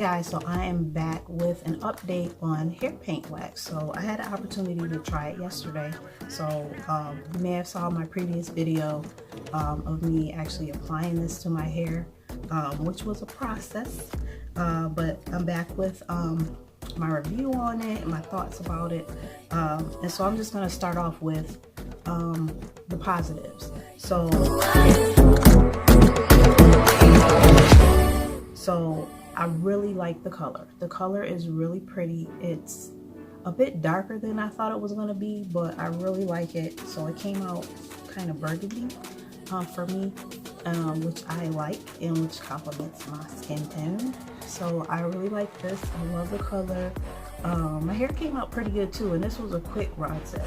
Guys, so I am back with an update on hair paint wax. So I had an opportunity to try it yesterday. So you may have saw my previous video of me actually applying this to my hair, which was a process, but I'm back with my review on it and my thoughts about it. And so I'm just going to start off with the positives. So I really like the color. The color is really pretty. It's a bit darker than I thought it was going to be, but I really like it. So it came out kind of burgundy for me, which I like and which complements my skin tone. So I really like this. I love the color. My hair came out pretty good too, and this was a quick process.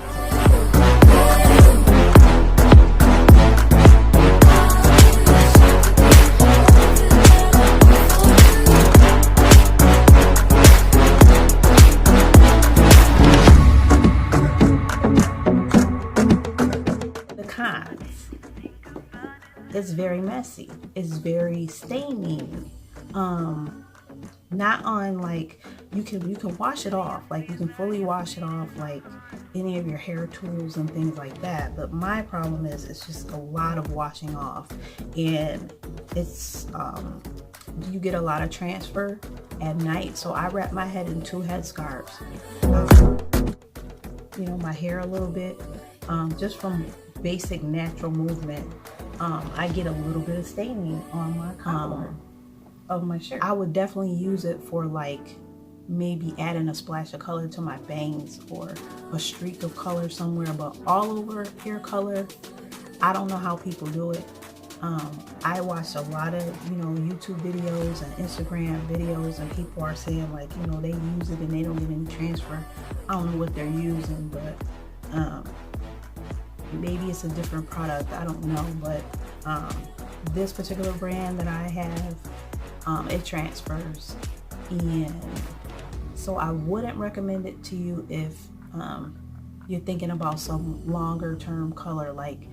It's very messy. It's very staining. Not on like you can wash it off. Like you can fully wash it off like any of your hair tools and things like that. But my problem is it's just a lot of washing off, and it's you get a lot of transfer at night. So I wrap my head in 2 headscarves. You know, my hair a little bit, just from basic natural movement. I get a little bit of staining on my collar of my shirt. I would definitely use it for like maybe adding a splash of color to my bangs or a streak of color somewhere, but all over hair color, I don't know how people do it. I watched a lot of, YouTube videos and Instagram videos, and people are saying like, they use it and they don't get any transfer. I don't know what they're using, but maybe it's a different product, I don't know, but this particular brand that I have, it transfers, and so I wouldn't recommend it to you if you're thinking about some longer term color, like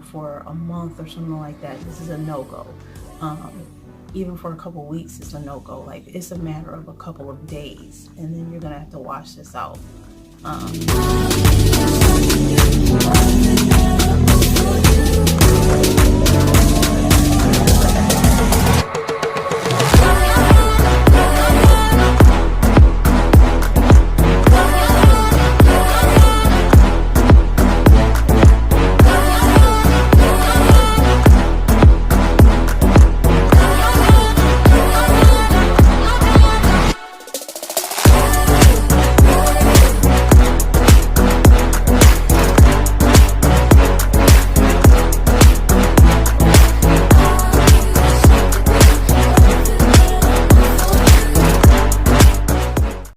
for a month or something like that. This is a no-go. Even for a couple weeks, it's a no-go. Like, it's a matter of a couple of days, and then you're gonna have to wash this out.